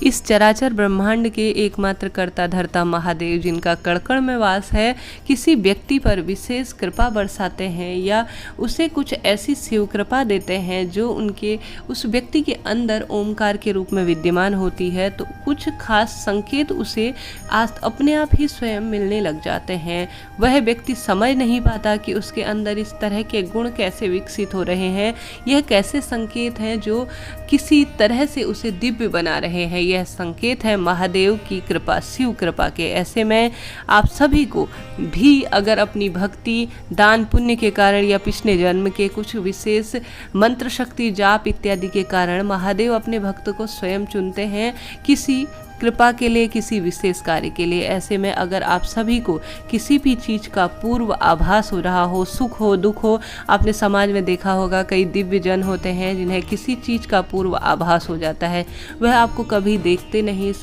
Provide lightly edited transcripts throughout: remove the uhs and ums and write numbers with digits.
इस चराचर ब्रह्मांड के एकमात्र कर्ता धर्ता महादेव, जिनका कण-कण में वास है, किसी व्यक्ति पर विशेष कृपा बरसाते हैं या उसे कुछ ऐसी शिव कृपा देते हैं जो उनके उस व्यक्ति के अंदर ओमकार के रूप में विद्यमान होती है, तो कुछ खास संकेत उसे अपने आप ही स्वयं मिलने लग जाते हैं। वह व्यक्ति समझ नहीं पाता कि उसके अंदर इस तरह के गुण कैसे विकसित हो रहे हैं, यह कैसे संकेत हैं जो किसी तरह से उसे दिव्य बना रहे हैं। यह संकेत है महादेव की कृपा, शिव कृपा के। ऐसे में आप सभी को भी अगर अपनी भक्ति, दान, पुण्य के कारण या पिछले जन्म के कुछ विशेष मंत्र, शक्ति, जाप इत्यादि के कारण महादेव अपने भक्त को स्वयं चुनते हैं किसी कृपा के लिए, किसी विशेष कार्य के लिए। ऐसे में अगर आप सभी को किसी भी चीज़ का पूर्व आभास हो रहा हो, सुख हो, दुख हो, आपने समाज में देखा होगा कई दिव्य जन होते हैं जिन्हें किसी चीज़ का पूर्व आभास हो जाता है। वह आपको कभी देखते नहीं,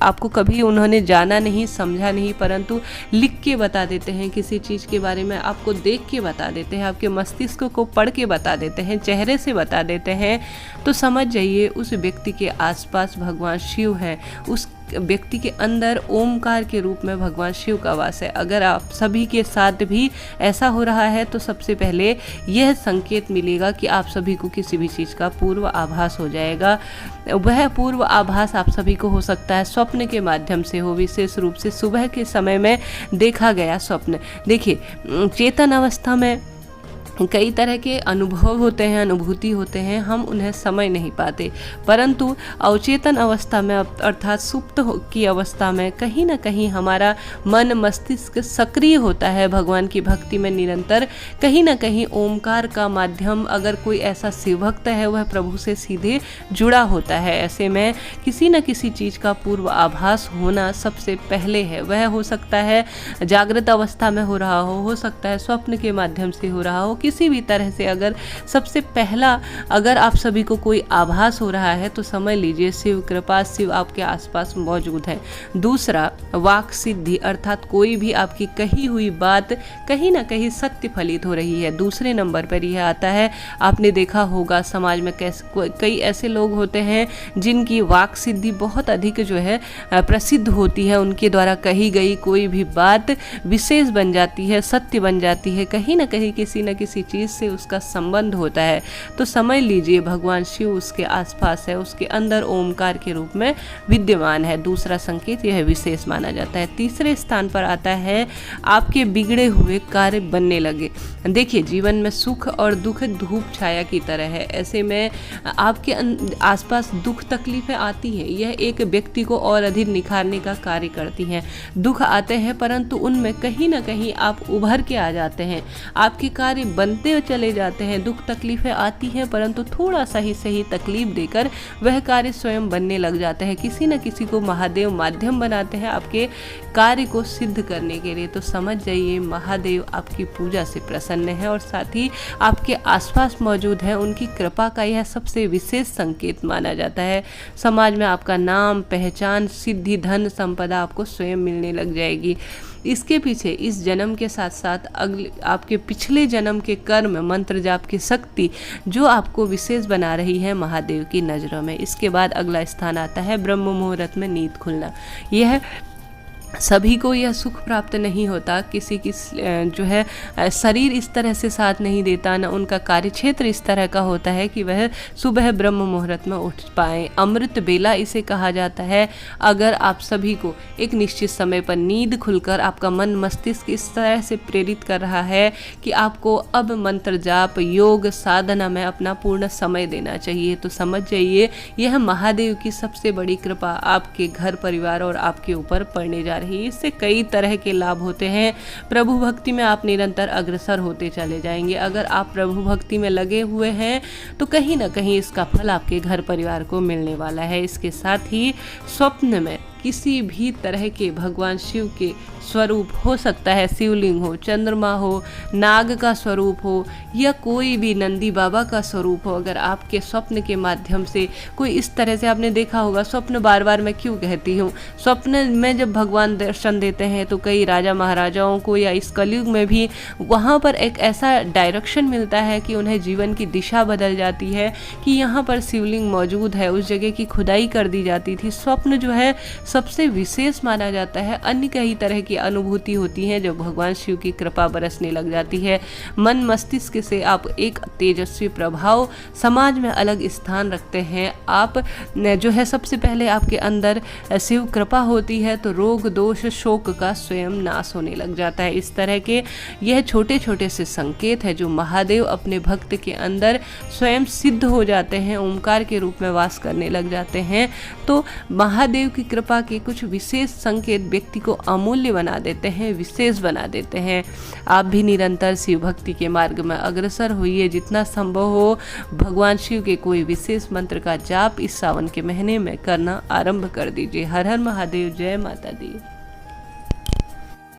आपको कभी उन्होंने जाना नहीं, समझा नहीं, परंतु लिख के बता देते हैं किसी चीज़ के बारे में, आपको देख के बता देते हैं, आपके मस्तिष्क को पढ़ के बता देते हैं, चेहरे से बता देते हैं। तो समझ जाइए उस व्यक्ति के आसपास भगवान शिव हैं, उस व्यक्ति के अंदर ओमकार के रूप में भगवान शिव का वास है। अगर आप सभी के साथ भी ऐसा हो रहा है तो सबसे पहले यह संकेत मिलेगा कि आप सभी को किसी भी चीज़ का पूर्व आभास हो जाएगा। वह पूर्व आभास आप सभी को हो सकता है स्वप्न के माध्यम से हो, विशेष रूप से सुबह के समय में देखा गया स्वप्न। देखिए, चेतन अवस्था में कई तरह के अनुभव होते हैं, अनुभूति होते हैं, हम उन्हें समझ नहीं पाते, परंतु अवचेतन अवस्था में अर्थात सुप्त की अवस्था में कहीं ना कहीं हमारा मन, मस्तिष्क सक्रिय होता है भगवान की भक्ति में निरंतर। कहीं ना कहीं ओमकार का माध्यम, अगर कोई ऐसा शिवभक्त है वह प्रभु से सीधे जुड़ा होता है। ऐसे में किसी न किसी चीज़ का पूर्व आभास होना सबसे पहले है। वह हो सकता है जागृत अवस्था में हो रहा हो सकता है स्वप्न के माध्यम से हो रहा हो, किसी भी तरह से अगर सबसे पहला अगर आप सभी को कोई आभास हो रहा है तो समझ लीजिए शिव कृपा, शिव आपके आसपास मौजूद है। दूसरा, वाक सिद्धि, अर्थात कोई भी आपकी कही हुई बात कहीं ना कहीं सत्य फलित हो रही है। दूसरे नंबर पर यह आता है, आपने देखा होगा समाज में कई ऐसे लोग होते हैं जिनकी वाक सिद्धि बहुत अधिक जो है प्रसिद्ध होती है, उनके द्वारा कही गई कोई भी बात विशेष बन जाती है, सत्य बन जाती है, कहीं ना कहीं किसी न किसी चीज़ से उसका संबंध होता है। तो समझ लीजिए भगवान शिव उसके आसपास है, उसके अंदर ओमकार के रूप में विद्यमान है। दूसरा संकेत यह विशेष माना जाता है। तीसरे स्थान पर आता है आपके बिगड़े हुए कार्य बनने लगे। देखिए, जीवन में सुख और दुख धूप छाया की तरह है। ऐसे में आपके आसपास दुख तकलीफें आती हैं, यह एक व्यक्ति को और अधिक निखारने का कार्य करती हैं। दुख आते हैं परंतु उनमें कहीं ना कहीं आप उभर के आ जाते हैं, आपके कार्य बनते चले जाते हैं। दुख तकलीफें आती हैं परंतु थोड़ा सा ही सही तकलीफ देकर वह कार्य स्वयं बनने लग जाते हैं। किसी न किसी को महादेव माध्यम बनाते हैं आपके कार्य को सिद्ध करने के लिए। तो समझ जाइए महादेव आपकी पूजा से प्रसन्न है और साथ ही आपके आसपास मौजूद है। उनकी कृपा का यह सबसे विशेष संकेत माना जाता है। समाज में आपका नाम, पहचान, सिद्धि, धन, संपदा आपको स्वयं मिलने लग जाएगी। इसके पीछे इस जन्म के साथ साथ अगले आपके पिछले जन्म के कर्म, मंत्र जाप की शक्ति जो आपको विशेष बना रही है महादेव की नज़रों में। इसके बाद अगला स्थान आता है ब्रह्म मुहूर्त में नींद खुलना। यह सभी को यह सुख प्राप्त नहीं होता, किसी की जो है शरीर इस तरह से साथ नहीं देता, न उनका कार्यक्षेत्र इस तरह का होता है कि वह सुबह ब्रह्म मुहूर्त में उठ पाएँ। अमृत बेला इसे कहा जाता है। अगर आप सभी को एक निश्चित समय पर नींद खुलकर आपका मन, मस्तिष्क इस तरह से प्रेरित कर रहा है कि आपको अब मंत्र जाप, योग, साधना में अपना पूर्ण समय देना चाहिए, तो समझ जाइए यह महादेव की सबसे बड़ी कृपा आपके घर परिवार और आपके ऊपर पड़ने जा रही है। इससे कई तरह के लाभ होते हैं। प्रभु भक्ति में आप निरंतर अग्रसर होते चले जाएंगे। अगर आप प्रभु भक्ति में लगे हुए हैं तो कहीं ना कहीं इसका फल आपके घर परिवार को मिलने वाला है। इसके साथ ही स्वप्न में किसी भी तरह के भगवान शिव के स्वरूप हो सकता है, शिवलिंग हो, चंद्रमा हो, नाग का स्वरूप हो या कोई भी नंदी बाबा का स्वरूप हो, अगर आपके स्वप्न के माध्यम से कोई इस तरह से, आपने देखा होगा स्वप्न, बार बार मैं क्यों कहती हूँ, स्वप्न में जब भगवान दर्शन देते हैं तो कई राजा महाराजाओं को या इस कलयुग में भी वहाँ पर एक ऐसा डायरेक्शन मिलता है कि उन्हें जीवन की दिशा बदल जाती है कि यहाँ पर शिवलिंग मौजूद है, उस जगह की खुदाई कर दी जाती थी। स्वप्न जो है सबसे विशेष माना जाता है। अन्य कई तरह की अनुभूति होती हैं जब भगवान शिव की कृपा बरसने लग जाती है। मन मस्तिष्क से आप एक तेजस्वी प्रभाव, समाज में अलग स्थान रखते हैं। आप जो है सबसे पहले आपके अंदर शिव कृपा होती है तो रोग दोष शोक का स्वयं नाश होने लग जाता है। इस तरह के यह छोटे छोटे से संकेत है जो महादेव अपने भक्त के अंदर स्वयं सिद्ध हो जाते हैं, ओमकार के रूप में वास करने लग जाते हैं। तो महादेव की कृपा के कुछ विशेष संकेत व्यक्ति को अमूल्य बना देते हैं, विशेष बना देते हैं। आप भी निरंतर शिव भक्ति के मार्ग में अग्रसर होइए। जितना संभव हो भगवान शिव के कोई विशेष मंत्र का जाप इस सावन के महीने में करना आरंभ कर दीजिए। हर हर महादेव, जय माता दी।